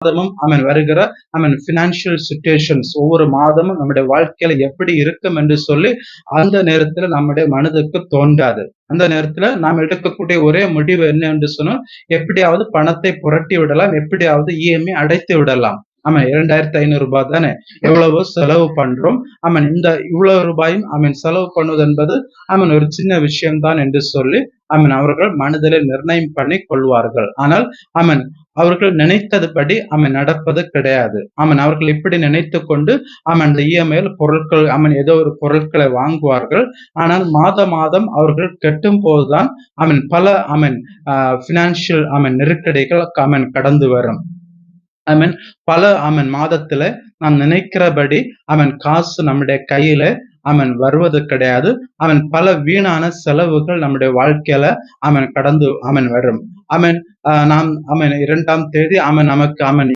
மாதமும் வருகிற financial situations ஒவ்வொரு மாதமும் நம்முடைய வாழ்க்கையில எப்படி இருக்கும் என்று சொல்லி அந்த நேரத்துல நம்முடைய மனதுக்கு தோன்றாது. அந்த நேரத்துல நாம் எடுக்கக்கூடிய ஒரே முடிவு என்ன என்று சொன்னால், எப்படியாவது பணத்தை புரட்டி விடலாம், எப்படியாவது இஎம்ஐ அடைத்து விடலாம். 2,500 தானே, எவ்வளவோ செலவு பண்றோம். இந்த இவ்வளவு ரூபாயும் செலவு பண்ணுவது என்பது ஒரு சின்ன விஷயம்தான் என்று சொல்லி அவர்கள் மனதிலே நிர்ணயம் பண்ணி கொள்வார்கள். ஆனால் அவர்கள் நினைத்ததுபடி நடப்பது கிடையாது. அவர்கள் இப்படி நினைத்துக் கொண்டு அந்த இஎம்ஐயில் பொருட்கள் ஏதோ ஒரு பொருட்களை வாங்குவார்கள். ஆனால் மாதம் அவர்கள் கெட்டும் போதுதான் பல பினான்சியல் நெருக்கடிகள் கடந்து வரும். பல மாதத்துல நாம் நினைக்கிறபடி காசு நம்முடைய கையில வருவது கிடையாது. பல வீணான செலவுகள் நம்முடைய வாழ்க்கையில கடந்து வரும். நாம் 2ஆம் தேதி நமக்கு